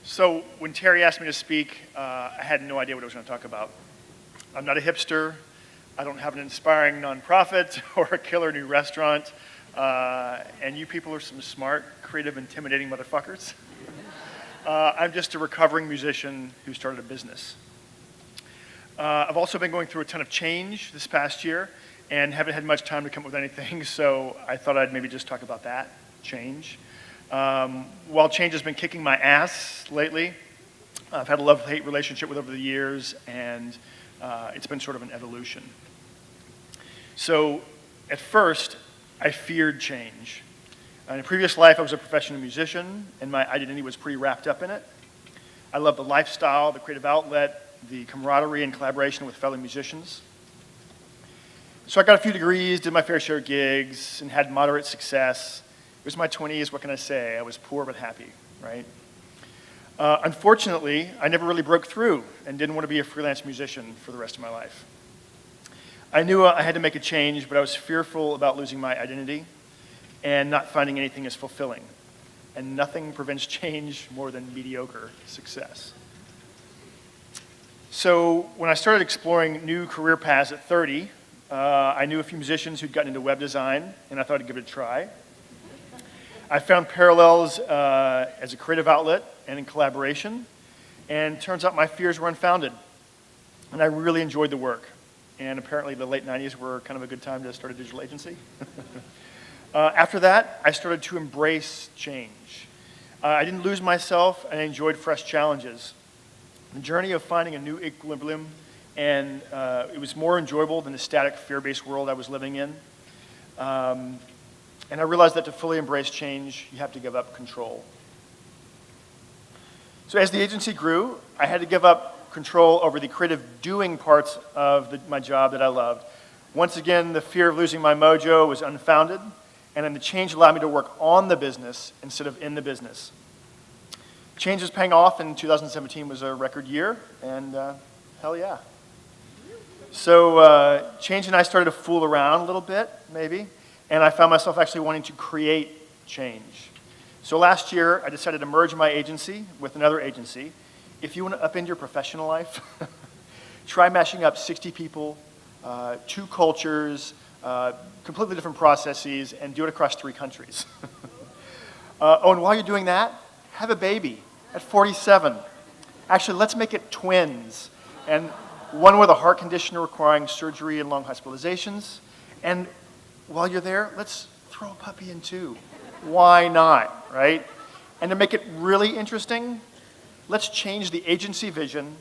So when Terry asked me to speak, I had no idea what I was going to talk about. I'm not a hipster. I don't have an inspiring nonprofit or a killer new restaurant. And you people are some smart, creative, intimidating motherfuckers. I'm just a recovering musician who started a business. I've also been going through a ton of change this past year and haven't had much time to come up with anything, so I thought I'd maybe just talk about that, change. While change has been kicking my ass lately, I've had a love-hate relationship with it over the years, and it's been sort of an evolution. So at first, I feared change. In a previous life, I was a professional musician, and my identity was pretty wrapped up in it. I loved the lifestyle, the creative outlet, the camaraderie and collaboration with fellow musicians. So I got a few degrees, did my fair share of gigs, and had moderate success. It was my 20s, what can I say? I was poor but happy, right? Unfortunately, I never really broke through and didn't want to be a freelance musician for the rest of my life. I knew I had to make a change, but I was fearful about losing my identity and not finding anything as fulfilling. And nothing prevents change more than mediocre success. So when I started exploring new career paths at 30, I knew a few musicians who'd gotten into web design, and I thought I'd give it a try. I found parallels as a creative outlet and in collaboration, and it turns out my fears were unfounded, and I really enjoyed the work. And apparently the late 90s were kind of a good time to start a digital agency. After that, I started to embrace change. I didn't lose myself, and I enjoyed fresh challenges. The journey of finding a new equilibrium, and it was more enjoyable than the static, fear-based world I was living in. And I realized that to fully embrace change, you have to give up control. So as the agency grew, I had to give up control over the creative doing parts of my job that I loved. Once again, the fear of losing my mojo was unfounded, and then the change allowed me to work on the business instead of in the business. Change is paying off, and 2017 was a record year, and hell yeah. So Change and I started to fool around a little bit, maybe, and I found myself actually wanting to create change. So last year, I decided to merge my agency with another agency. If you want to upend your professional life, try mashing up 60 people, 2 cultures, completely different processes, and do it across 3 countries. And while you're doing that, have a baby at 47. Actually, let's make it twins, and one with a heart condition requiring surgery and long hospitalizations. And while you're there, let's throw a puppy in too. Why not, right? And to make it really interesting, let's change the agency vision,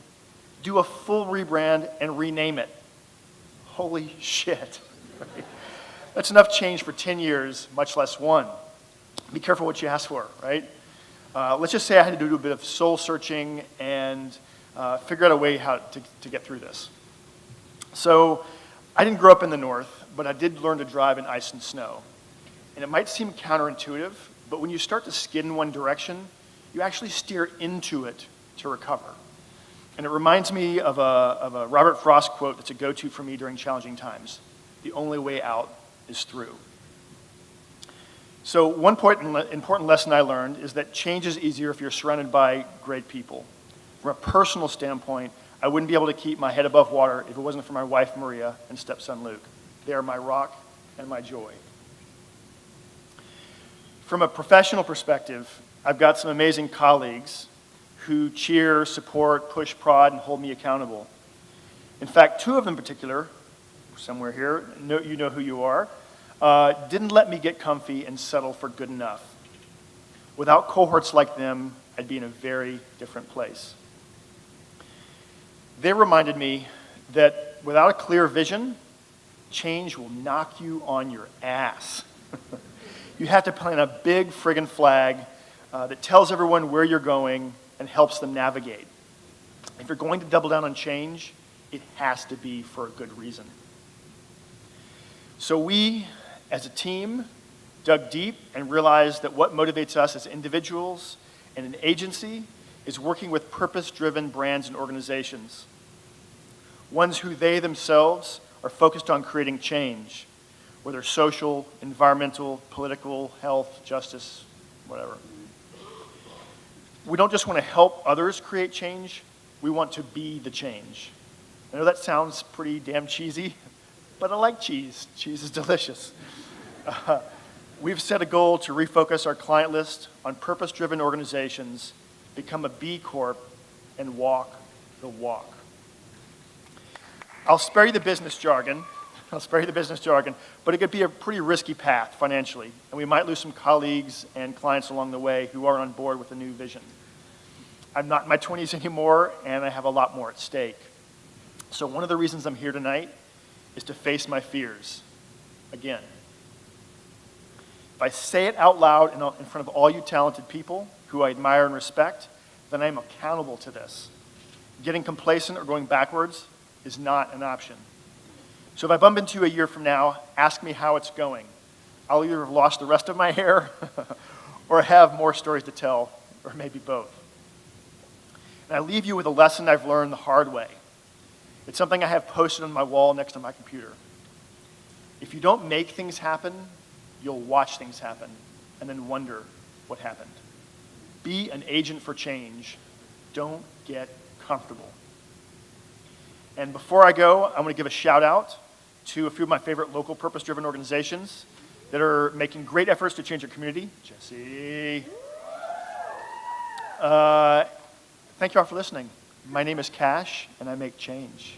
do a full rebrand, and rename it. Holy shit. Right? That's enough change for 10 years, much less 1. Be careful what you ask for, right? Let's just say I had to do a bit of soul searching and figure out a way how to get through this. So I didn't grow up in the north, but I did learn to drive in ice and snow. And it might seem counterintuitive, but when you start to skid in one direction, you actually steer into it to recover. And it reminds me of a Robert Frost quote that's a go-to for me during challenging times. The only way out is through. So one important lesson I learned is that change is easier if you're surrounded by great people. From a personal standpoint, I wouldn't be able to keep my head above water if it wasn't for my wife, Maria, and stepson, Luke. They are my rock and my joy. From a professional perspective, I've got some amazing colleagues who cheer, support, push, prod, and hold me accountable. In fact, 2 of them in particular, somewhere here, you know who you are, didn't let me get comfy and settle for good enough. Without cohorts like them, I'd be in a very different place. They reminded me that without a clear vision, change will knock you on your ass. You have to plant a big friggin' flag that tells everyone where you're going and helps them navigate. If you're going to double down on change, it has to be for a good reason. So we, as a team, dug deep and realized that what motivates us as individuals and an agency is working with purpose-driven brands and organizations, ones who they themselves are focused on creating change, whether social, environmental, political, health, justice, whatever. We don't just want to help others create change, we want to be the change. I know that sounds pretty damn cheesy, but I like cheese. Cheese is delicious. We've set a goal to refocus our client list on purpose-driven organizations, become a B Corp, and walk the walk. I'll spare you the business jargon, but it could be a pretty risky path financially, and we might lose some colleagues and clients along the way who are on board with the new vision. I'm not in my 20s anymore, and I have a lot more at stake. So one of the reasons I'm here tonight is to face my fears again. If I say it out loud in front of all you talented people who I admire and respect, then I'm accountable to this. Getting complacent or going backwards is not an option. So if I bump into you a year from now, ask me how it's going. I'll either have lost the rest of my hair or have more stories to tell, or maybe both. And I leave you with a lesson I've learned the hard way. It's something I have posted on my wall next to my computer. If you don't make things happen, you'll watch things happen and then wonder what happened. Be an agent for change. Don't get comfortable. And before I go, I want to give a shout out to a few of my favorite local purpose-driven organizations that are making great efforts to change their community. Jesse. Thank you all for listening. My name is Cash, and I make change.